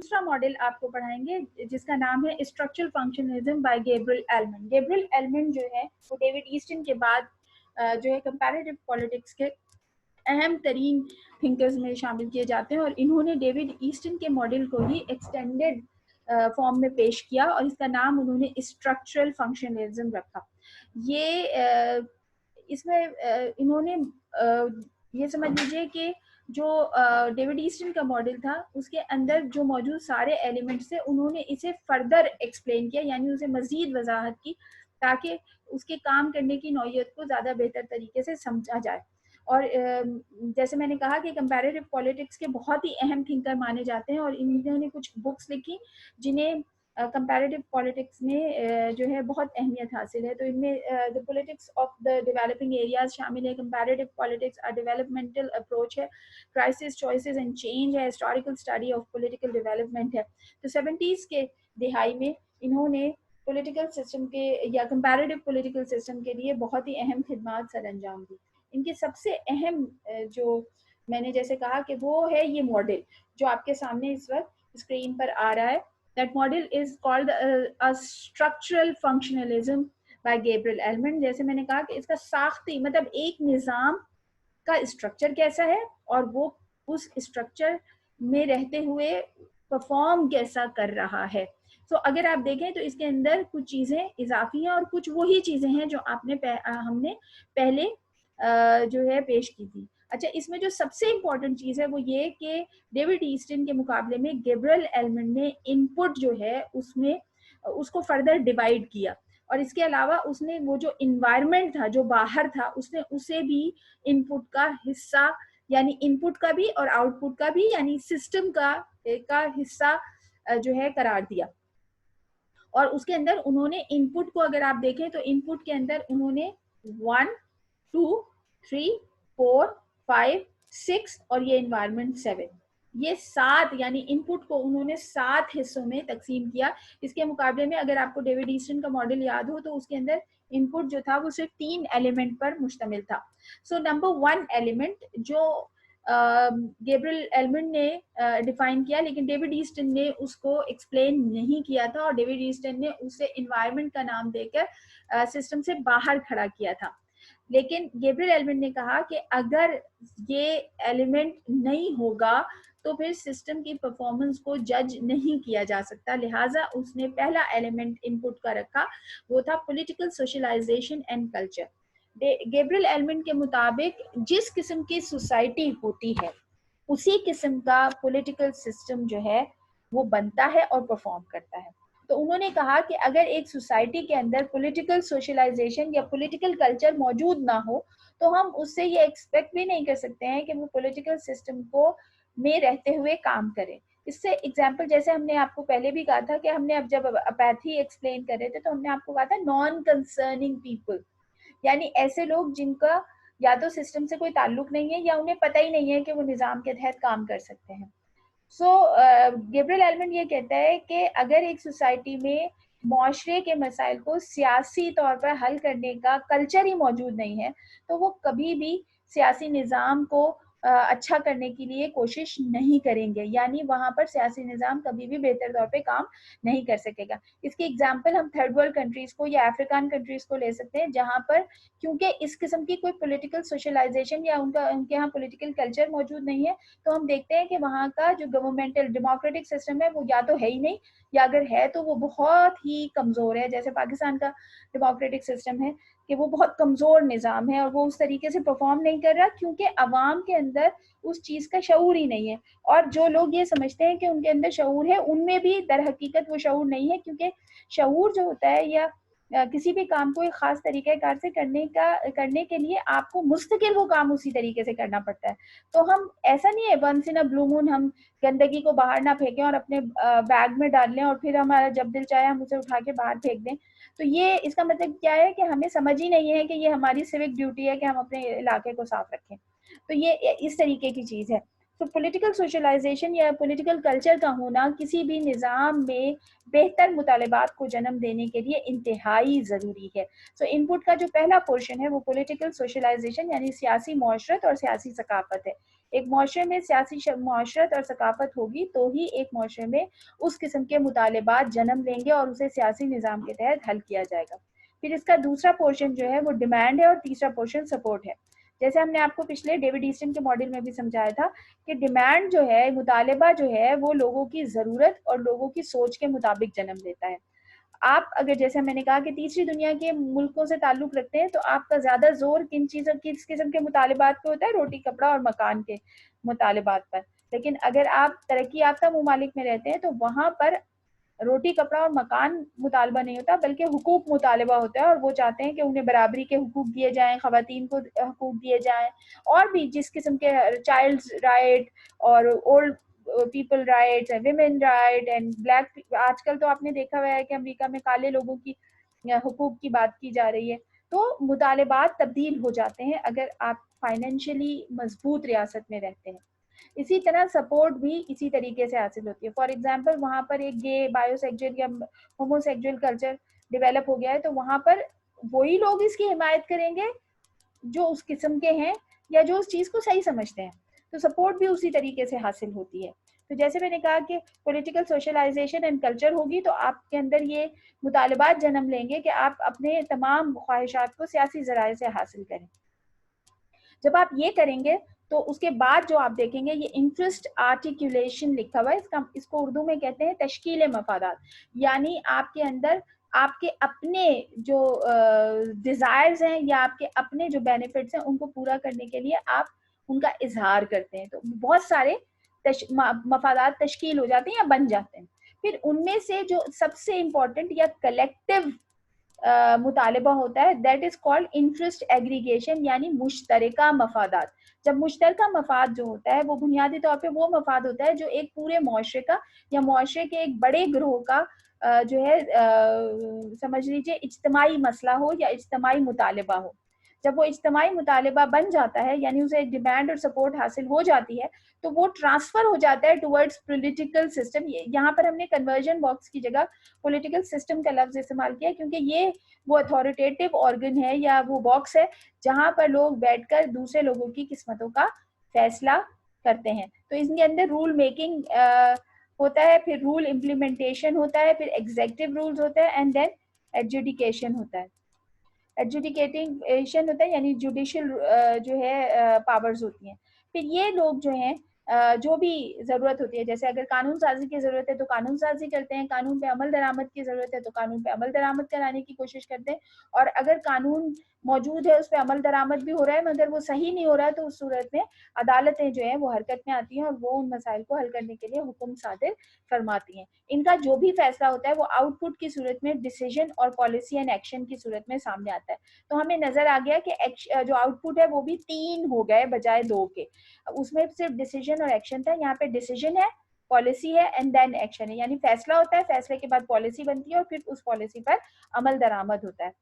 दूसरा मॉडल आपको पढ़ाएंगे जिसका नाम है structural functionalism by Gabriel Almond. Gabriel Almond जो है वो डेविड ईस्टन के बाद जो है कंपैरेटिव पॉलिटिक्स के अहम तरीन थिंकर्स में शामिल किए जाते हैं और इन्होंने डेविड ईस्टन के मॉडल को ही एक्सटेंडेड फॉर्म में पेश किया और इसका नाम उन्होंने स्ट्रक्चरल फंक्शनलिज्म रखा। ये इसमें इन्होंने ये समझ लीजिए कि जो डेविड ईस्टन का मॉडल था उसके अंदर जो मौजूद सारे एलिमेंट्स थे उन्होंने इसे फर्दर एक्सप्लेन किया, यानी उसे मजीद वजाहत की ताकि उसके काम करने की नौयत को ज़्यादा बेहतर तरीके से समझा जाए। और जैसे मैंने कहा कि कंपैरेटिव पॉलिटिक्स के बहुत ही अहम थिंकर माने जाते हैं और इन्होंने कुछ बुक्स लिखी जिन्हें कंपैरेटिव पॉलिटिक्स में जो है बहुत अहमियत हासिल है। तो इनमें the politics of the developing areas शामिल है, comparative politics a developmental approach है, क्राइसिस चॉइसेस एंड चेंज है, historical study of political development है। तो 70s के दिहाई में इन्होंने पॉलिटिकल सिस्टम के या कंपैरेटिव पॉलिटिकल सिस्टम के लिए बहुत ही अहम खिदमात सर अंजाम दी। इनकी सबसे अहम जो मैंने जैसे कहा कि वो है ये मॉडल जो आपके सामने इस वक्त स्क्रीन पर आ रहा है। That model is called a structural functionalism by Gabriel Ehlmann। जैसे मैंने कहा कि इसका साख्ती मतलब एक निज़ाम का स्ट्रक्चर कैसा है और वो उस स्ट्रक्चर में रहते हुए परफॉर्म कैसा कर रहा है। तो अगर आप देखें तो इसके अंदर कुछ चीज़ें इजाफी हैं और कुछ वही चीज़ें हैं जो हमने पहले जो है पेश की थी। अच्छा, इसमें जो सबसे इम्पोर्टेंट चीज़ है वो ये कि डेविड ईस्टन के मुकाबले में गैब्रियल एलमन ने इनपुट जो है उसमें उसको फर्दर डिवाइड किया और इसके अलावा उसने वो जो इन्वायरमेंट था जो बाहर था उसने उसे भी इनपुट का हिस्सा, यानी इनपुट का भी और आउटपुट का भी, यानी सिस्टम का हिस्सा जो है करार दिया। और उसके अंदर उन्होंने इनपुट को अगर आप देखें तो इनपुट के अंदर उन्होंने 1, 2, 3, 4, 5, 6 और ये इन्वायरमेंट 7, ये 7 यानी इनपुट को उन्होंने 7 हिस्सों में तकसीम किया। इसके मुकाबले में अगर आपको डेविड ईस्टन का मॉडल याद हो तो उसके अंदर इनपुट जो था वो सिर्फ 3 एलिमेंट पर मुश्तमिल था। सो नंबर 1 एलिमेंट जो गैब्रियल एलमन ने डिफाइन किया, लेकिन डेविड ईस्टन ने उसको एक्सप्लेन नहीं किया था और डेविड ईस्टन ने उसे इन्वायरमेंट का नाम देकर सिस्टम से बाहर खड़ा किया था। लेकिन गैब्रियल एलमन ने कहा कि अगर ये एलिमेंट नहीं होगा तो फिर सिस्टम की परफॉर्मेंस को जज नहीं किया जा सकता, लिहाजा उसने पहला एलिमेंट इनपुट का रखा, वो था political socialization and culture. Gabriel Almond के मुताबिक जिस किस्म की सोसाइटी होती है उसी किस्म का पॉलिटिकल सिस्टम जो है वो बनता है और परफॉर्म करता है। तो उन्होंने कहा कि अगर एक सोसाइटी के अंदर पॉलिटिकल सोशलाइजेशन या पॉलिटिकल कल्चर मौजूद ना हो तो हम उससे ये एक्सपेक्ट भी नहीं कर सकते हैं कि वो पॉलिटिकल सिस्टम को में रहते हुए काम करें। इससे एग्जाम्पल जैसे हमने आपको पहले भी कहा था कि हमने अब जब अपैथी एक्सप्लेन कर रहे थे तो हमने आपको कहा था नॉन कंसर्निंग पीपल, यानी ऐसे लोग जिनका या तो सिस्टम से कोई ताल्लुक नहीं है या उन्हें पता ही नहीं है कि वो निज़ाम के तहत काम कर सकते हैं। सो गैब्रियल एलमन ये कहता है कि अगर एक सोसाइटी में माशरे के मसाइल को सियासी तौर पर हल करने का कल्चर ही मौजूद नहीं है तो वो कभी भी सियासी निज़ाम को अच्छा करने के लिए कोशिश नहीं करेंगे, यानी वहाँ पर सियासी निज़ाम कभी भी बेहतर तौर पे काम नहीं कर सकेगा। इसके एग्जाम्पल हम थर्ड वर्ल्ड कंट्रीज़ को या अफ्रीकन कंट्रीज़ को ले सकते हैं जहाँ पर क्योंकि इस किस्म की कोई पॉलिटिकल सोशलाइजेशन या उनके यहाँ पॉलिटिकल कल्चर मौजूद नहीं है, तो हम देखते हैं कि वहाँ का जो गवर्नमेंटल डेमोक्रेटिक सिस्टम है वो या तो है ही नहीं या अगर है तो वो बहुत ही कमज़ोर है। जैसे पाकिस्तान का डेमोक्रेटिक सिस्टम है कि वो बहुत कमज़ोर निज़ाम है और वो उस तरीके से परफॉर्म नहीं कर रहा क्योंकि अवाम के अंदर उस चीज़ का शऊर ही नहीं है। और जो लोग ये समझते हैं कि उनके अंदर शऊर है उनमें भी दर हकीकत वो शऊर नहीं है, क्योंकि शऊर जो होता है या किसी भी काम को एक खास तरीके कार से करने के लिए आपको मुस्तकिल वो काम उसी तरीके से करना पड़ता है। तो हम ऐसा नहीं है once in a blue moon हम गंदगी को बाहर ना फेंकें और अपने बैग में डाल लें और फिर हमारा जब दिल चाहे हम उसे उठा के बाहर फेंक दें। तो ये इसका मतलब क्या है कि हमें समझ ही नहीं है कि ये हमारी सिविक ड्यूटी है कि हम अपने इलाके को साफ रखें। तो ये इस तरीके की चीज़ है। तो पॉलिटिकल सोशलाइजेशन या पॉलिटिकल कल्चर का होना किसी भी निज़ाम में बेहतर मुतालबात को जन्म देने के लिए इंतहाई ज़रूरी है। सो इनपुट का जो पहला पोर्शन है वो पॉलिटिकल सोशलाइजेशन यानी सियासी मुआशरत और सियासी सकाफत है। एक मुआशरे में सियासी मुआशरत और सकाफत होगी तो ही एक मुआशरे में उस किस्म के मुतालबात जन्म लेंगे और उसे सियासी निज़ाम के तहत हल किया जाएगा। फिर इसका दूसरा पोर्शन जो है वो डिमांड है और तीसरा पोर्शन सपोर्ट है। जैसे हमने आपको पिछले डेविड ईस्टन के मॉडल में भी समझाया था कि डिमांड जो है, मुतालबा जो है, वो लोगों की ज़रूरत और लोगों की सोच के मुताबिक जन्म लेता है। आप अगर जैसे मैंने कहा कि तीसरी दुनिया के मुल्कों से ताल्लुक रखते हैं तो आपका ज़्यादा जोर किन चीज़ों, किस किस्म के मुतालबात पे होता है? रोटी, कपड़ा और मकान के मुतालबात पर। लेकिन अगर आप तरक्की याफ्ता ममालिक में रहते हैं तो वहाँ पर रोटी, कपड़ा और मकान मुतालबा नहीं होता, बल्कि हुकूक मुतालबा होता है और वो चाहते हैं कि उन्हें बराबरी के हुकूक दिए जाएँ, ख़वातीन को हुकूक दिए जाएँ और भी जिस किस्म के चाइल्ड्स राइट और old people rights and women right and black, आजकल तो आपने देखा हुआ है कि अमेरिका में काले लोगों की हुकूक की बात की जा रही है। तो मुतालबात तब्दील हो जाते हैं अगर आप फाइनेंशियली मजबूत रियासत में रहते हैं। इसी तरह सपोर्ट भी इसी तरीके से हासिल होती है। फॉर एग्जांपल वहाँ पर एक गे, बायोसेक्सुअल या होमोसेक्सुअल कल्चर डेवलप हो गया है तो वहाँ पर वही लोग इसकी हिमायत करेंगे जो उस किस्म के हैं या जो उस चीज़ को सही समझते हैं। तो सपोर्ट भी उसी तरीके से हासिल होती है। तो जैसे मैंने कहा कि पॉलिटिकल सोशलाइजेशन एंड कल्चर होगी तो आपके अंदर ये मुतालबात जन्म लेंगे कि आप अपने तमाम ख्वाहिशात को सियासी ज़राए से हासिल करें। जब आप ये करेंगे तो उसके बाद जो आप देखेंगे ये इंटरेस्ट आर्टिकुलेशन लिखा हुआ है, इसको उर्दू में कहते हैं तश्कील मफादात। यानी आपके अंदर आपके अपने जो डिज़ायर्स हैं या आपके अपने जो बेनिफिट्स हैं उनको पूरा करने के लिए आप उनका इजहार करते हैं। तो बहुत सारे मफादात तश्कील हो जाते हैं या बन जाते हैं। फिर उनमें से जो सबसे इम्पोर्टेंट या कलेक्टिव मुतालबा होता है that is called interest aggregation, यानी मुश्तरका मफादात। जब मुश्तरका मफाद जो होता है वो बुनियादी तौर पे वो मफाद होता है जो एक पूरे मुआशरे का या मुआशरे के एक बड़े ग्रोह का जो है समझ लीजिए इज्तमाई मसला हो या इज्तमाई मुतालबा हो। जब वो इज्तमाई मुतालबा बन जाता है यानी उसे डिमांड और सपोर्ट हासिल हो जाती है तो वो ट्रांसफर हो जाता है टुवर्ड्स पॉलिटिकल सिस्टम। यहाँ पर हमने कन्वर्जन बॉक्स की जगह पॉलिटिकल सिस्टम का लफ्ज इस्तेमाल किया क्योंकि ये वो अथॉरिटेटिव ऑर्गन है या वो बॉक्स है जहाँ पर लोग बैठकर दूसरे लोगों की किस्मतों का फैसला करते हैं। तो इसके अंदर रूल मेकिंग होता है, फिर रूल इम्प्लीमेंटेशन होता है, फिर एग्जेक्टिव रूल्स होता है एंड देन एडजुडिकेशन होता है। एडजुडिकेटिंग होता है यानी जुडिशियल जो है पावर्स होती हैं। फिर ये लोग जो हैं जो भी ज़रूरत होती है, जैसे अगर कानून साजी की ज़रूरत है तो कानून साजी करते हैं, कानून पे अमल दरामद की ज़रूरत है तो कानून पे अमल दरामद कराने की कोशिश करते हैं, और अगर कानून मौजूद है उस पर अमल दरामद भी हो रहा है मगर वो सही नहीं हो रहा है तो उस सूरत में अदालतें जो हैं वो हरकत में आती हैं और वो उन मसाइल को हल करने के लिए हुक्म सादिर फरमाती हैं। इनका जो भी फैसला होता है वो आउटपुट की सूरत में डिसीजन और पॉलिसी एंड एक्शन की सूरत में सामने आता है। तो हमें नजर आ गया कि जो आउटपुट है वो भी 3 हो गए बजाय 2 के। उसमें सिर्फ डिसीजन और एक्शन था, यहाँ पे डिसीजन है, पॉलिसी है एंड देन एक्शन है। यानी फैसला होता है, फैसले के बाद पॉलिसी बनती है और फिर उस पॉलिसी पर अमल दरामद होता है।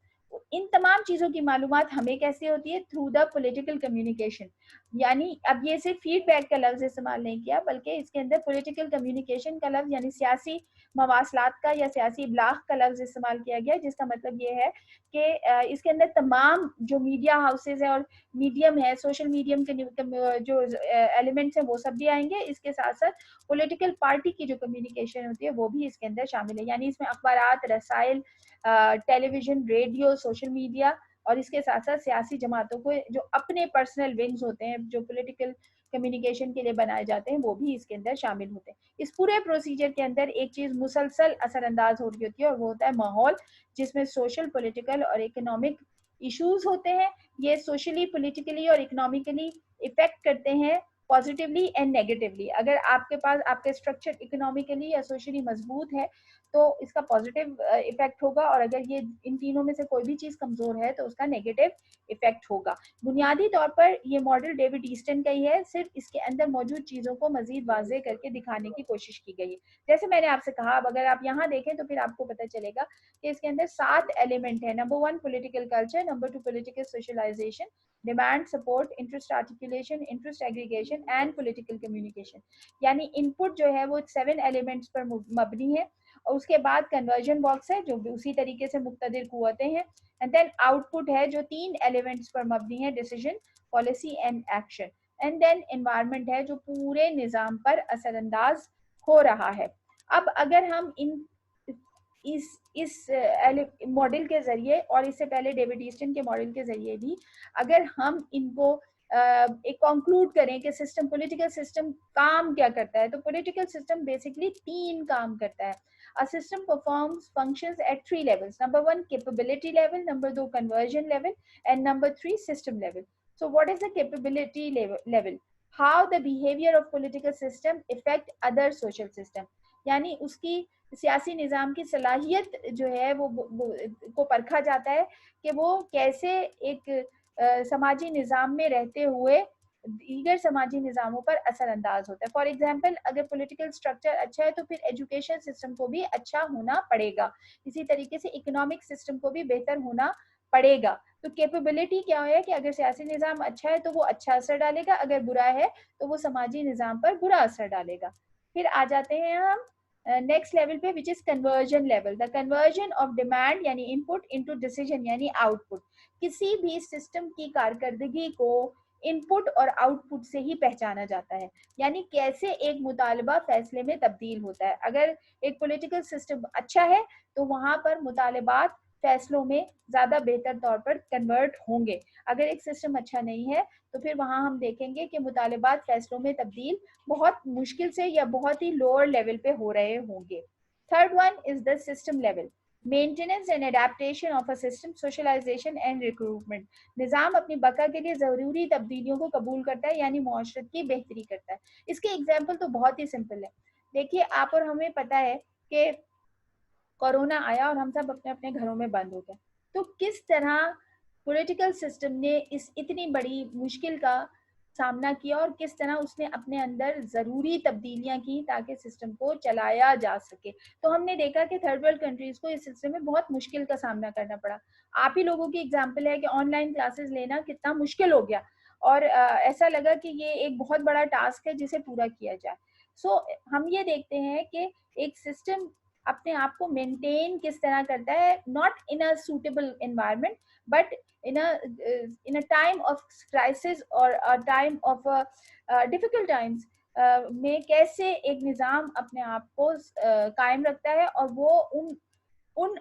इन तमाम चीजों की मालूमात हमें कैसे होती है? Through the political communication. यानी अब ये सिर्फ फीडबैक का लफ्ज इस्तेमाल नहीं किया बल्कि इसके अंदर पॉलिटिकल कम्युनिकेशन का लफ्ज यानी सियासी मवासलात का या सियासी इब्लाग का लफ्ज इस्तेमाल किया गया, जिसका मतलब ये है कि इसके अंदर तमाम जो मीडिया हाउसेज है और मीडियम है, सोशल मीडियम के जो एलिमेंट्स हैं वो सब भी आएंगे। इसके साथ साथ पॉलिटिकल पार्टी की जो कम्युनिकेशन होती है वो भी इसके अंदर शामिल है। यानी इसमें अखबारात, रसाइल, टेलीविजन, रेडियो, सोशल मीडिया और इसके साथ साथ सियासी जमातों को जो अपने पर्सनल विंग्स होते हैं जो पॉलिटिकल कम्युनिकेशन के लिए बनाए जाते हैं वो भी इसके अंदर शामिल होते हैं। इस पूरे प्रोसीजर के अंदर एक चीज मुसलसल असरअंदाज हो रही होती है और वो होता है माहौल, जिसमें सोशल, पॉलिटिकल और इकोनॉमिक इश्यूज होते हैं। ये सोशली, पॉलिटिकली और इकोनॉमिकली इफेक्ट करते हैं पॉजिटिवली एंड नेगेटिवली। अगर आपके पास आपका स्ट्रक्चर इकोनॉमिकली या सोशली मजबूत है तो इसका पॉजिटिव इफेक्ट होगा, और अगर ये इन तीनों में से कोई भी चीज कमजोर है तो उसका नेगेटिव इफेक्ट होगा। बुनियादी तौर पर ये मॉडल डेविड ईस्टन का ही है, सिर्फ इसके अंदर मौजूद चीजों को मजीद वाज़ेह करके दिखाने की कोशिश की गई है। जैसे मैंने आपसे कहा, अब अगर आप यहाँ देखें तो फिर आपको पता चलेगा कि इसके अंदर 7 एलिमेंट है। Number 1 political culture, number 2 political socialization, demand, support, interest articulation, interest aggregation and political communication. यानी इनपुट जो है वो 7 एलिमेंट्स पर मबनी है, और उसके बाद कन्वर्जन बॉक्स है जो भी उसी तरीके से मुक्तदिर कुव्वतें हैं, एंड देन आउटपुट है जो 3 एलिमेंट्स पर मबनी है, decision, policy and action. And then environment है जो पूरे निज़ाम पर असरअंदाज हो रहा है। अब अगर हम इस मॉडल के जरिए और इससे पहले डेविड ईस्टन के मॉडल के जरिए भी अगर हम इनको एक कंक्लूड करें कि सिस्टम, पॉलिटिकल सिस्टम काम क्या करता है, तो पॉलिटिकल सिस्टम बेसिकली 3 काम करता है। A system performs functions at 3 levels. Number 1, capability level. Number 2, conversion level. And number 3, system level. So what is the capability level? How the behavior of political system affect other social system. यानी उसकी सियासी निज़ाम की सलाहियत जो है वो को परखा जाता है कि वो कैसे एक समाजी निज़ाम में रहते हुए दीगर समाजी निज़ामों पर असरअंदाज होता है। फॉर एग्जाम्पल, अगर पॉलिटिकल स्ट्रक्चर अच्छा है तो फिर एजुकेशन सिस्टम को भी अच्छा होना पड़ेगा, इसी तरीके से इकोनॉमिक सिस्टम को भी बेहतर होना पड़ेगा। तो कैपेबिलिटी क्या है कि अगर सियासी निज़ाम अच्छा है तो वो अच्छा असर डालेगा, अगर बुरा है तो वो समाजी निज़ाम पर बुरा असर डालेगा। फिर आ जाते हैं हम नेक्स्ट लेवल पे, which is conversion level. The conversion of demand यानी इनपुट इनटू डिसीजन यानी आउटपुट। किसी भी सिस्टम की कारकर्दगी को इनपुट और आउटपुट से ही पहचाना जाता है, यानी कैसे एक मुतालबा फैसले में तब्दील होता है। अगर एक पॉलिटिकल सिस्टम अच्छा है तो वहां पर मुतालबात फैसलों में ज्यादा बेहतर तौर पर कन्वर्ट होंगे। अगर एक सिस्टम अच्छा नहीं है तो फिर वहां हम देखेंगे कि मुतालबात फैसलों में तब्दील बहुत मुश्किल से या बहुत ही लोअर लेवल पे हो रहे होंगे। Third one is the system level. Maintenance and adaptation of a system, socialization and recruitment. निज़ाम अपनी बका के लिए ज़रूरी तब्दीलियों को कबूल करता है यानी मुआशरत की बेहतरी करता है। इसके एग्जाम्पल तो बहुत ही सिंपल है। देखिए, आप और हमें पता है कि कोरोना आया और हम सब अपने अपने घरों में बंद हो गए, तो किस तरह पॉलिटिकल सिस्टम ने इस इतनी बड़ी मुश्किल का सामना किया और किस तरह उसने अपने अंदर ज़रूरी तब्दीलियां की ताकि सिस्टम को चलाया जा सके। तो हमने देखा कि थर्ड वर्ल्ड कंट्रीज़ को इस सिलसिले में बहुत मुश्किल का सामना करना पड़ा। आप ही लोगों की एग्जाम्पल है कि ऑनलाइन क्लासेस लेना कितना मुश्किल हो गया और ऐसा लगा कि ये एक बहुत बड़ा टास्क है जिसे पूरा किया जाए। सो हम ये देखते हैं कि एक सिस्टम अपने आप को मेंटेन किस तरह करता है, not in a suitable environment but in a time of crisis or a time of difficult times में कैसे एक निज़ाम अपने आप को कायम रखता है और वो उन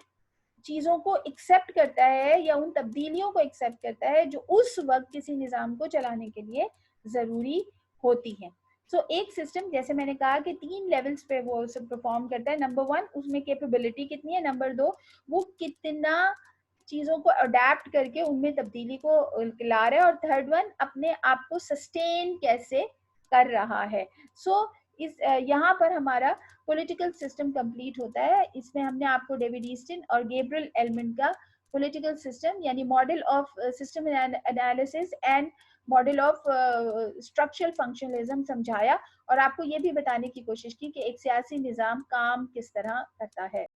चीज़ों को एक्सेप्ट करता है या उन तब्दीलियों को एक्सेप्ट करता है जो उस वक्त किसी निज़ाम को चलाने के लिए ज़रूरी होती हैं। सो एक सिस्टम, जैसे मैंने कहा कि 3 लेवल्स पे वो सब परफॉर्म करता है। नंबर 1, उसमें कैपेबिलिटी कितनी है। नंबर 2, वो कितना चीज़ों को अडेप्ट करके उनमें तब्दीली को ला रहा है। और थर्ड वन, अपने आप को सस्टेन कैसे कर रहा है। सो इस यहाँ पर हमारा पॉलिटिकल सिस्टम कंप्लीट होता है। इसमें हमने आपको डेविड ईस्टन और गैब्रियल एलमंड का पॉलिटिकल सिस्टम यानी model of system analysis and model of structural functionalism समझाया और आपको ये भी बताने की कोशिश की कि एक सियासी निज़ाम काम किस तरह करता है।